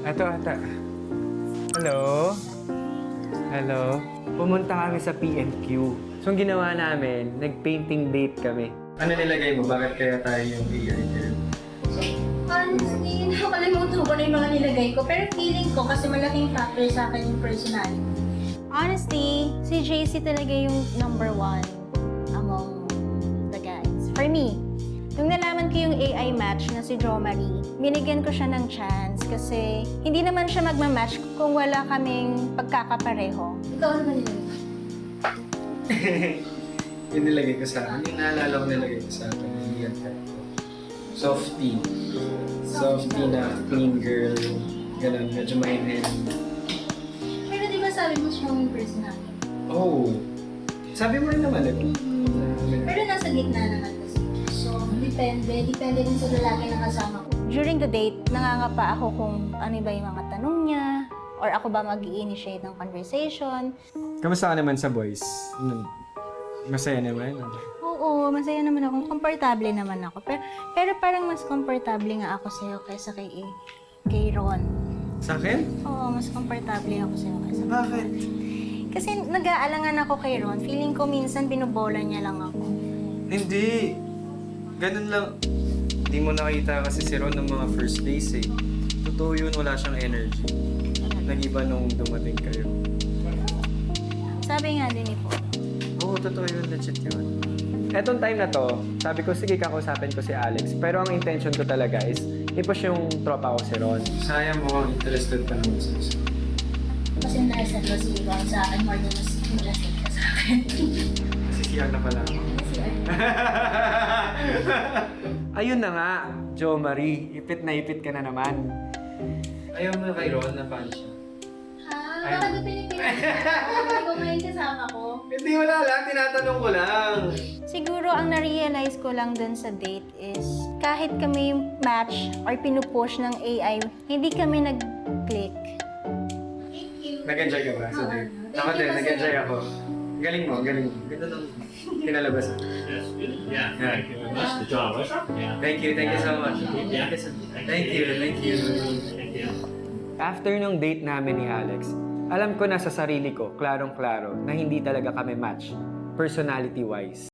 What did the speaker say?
Eto, ata. Hello? Hello? Pumunta kami sa PNQ. So, ang ginawa namin, nag-painting date kami. Ano nilagay mo? Bakit kaya tayo yung AI girl? Honestly, nakakalimutan ko na yung mga nilagay ko. Pero feeling ko kasi malaking factor sa akin yung personality. Honestly, si JC talaga yung number one among the guys. For me, nung nalaman ko yung AI match na si Jo Marie, binigyan ko siya ng chance kasi hindi naman siya magmamatch kung wala kaming pagkakapareho. Ikaw ano ba nilagay? Yung nilagay ko sa akin, yung naalala ko nilagay ko sa akin, yung yan type ko. Softie. Softie na clean girl. Ganun, medyo mahinhin. Pero di ba sabi mo strong yung personality? Oh! Sabi mo rin naman, diba? Pero nasa gitna naman kasi. So, depende din sa lalaki na kasama ko. During the date, nangangapa ako kung ano ba yung mga tanong niya or ako ba mag-i-initiate ng conversation. Kamusta ka naman sa boys? Masaya naman? Oo, masaya naman ako. Komportable naman ako. Pero parang mas komportable nga ako sa'yo kaysa kay Ron. Sa akin? Oo, mas komportable ako sa'yo kaysa Bakit? Kasi nag-aalangan ako kay Ron. Feeling ko minsan binubola niya lang ako. Hindi. Ganun lang. Hindi mo nakita kasi si Ron ng mga first days eh. Totoo yun, wala siyang energy. Nag-iba nung dumating kayo. Sabi nga din ni Paul. Oo, totoo yun. Legit yun. Etong time na to, sabi ko, sige, kakausapin ko si Alex. Pero ang intention ko talaga is, i-push yung tropa ko si Ron. Sayang mo, interested pa naman sa isa. Mas interested ko si Ron sa akin more than mas interested ka sa akin. Sisiyag na pala ako. Kasi Ayun na nga, Jo Marie. Ipit na ipit ka na naman. Ayaw mo kay Ron na fan siya. ha? Bakit mo pinipilit? Hindi ko ngayon kasama ko. Hindi, wala lang. Tinatanong ko lang. Siguro ang na-realize ko lang dun sa date is kahit kami yung match or pinupush ng AI, hindi kami nag-click. Thank you. Nag-enjoy ka ba sa date? Ako din, nag-enjoy ako. Galing mo, galing mo. Ganda nung kinalabasan. Yes, good. Yeah, thank you very much. The job was yeah. Thank you so much. Thank you. Thank you. After nung date namin ni Alex, alam ko na sa sarili ko, klarong-klaro, na hindi talaga kami match, personality-wise.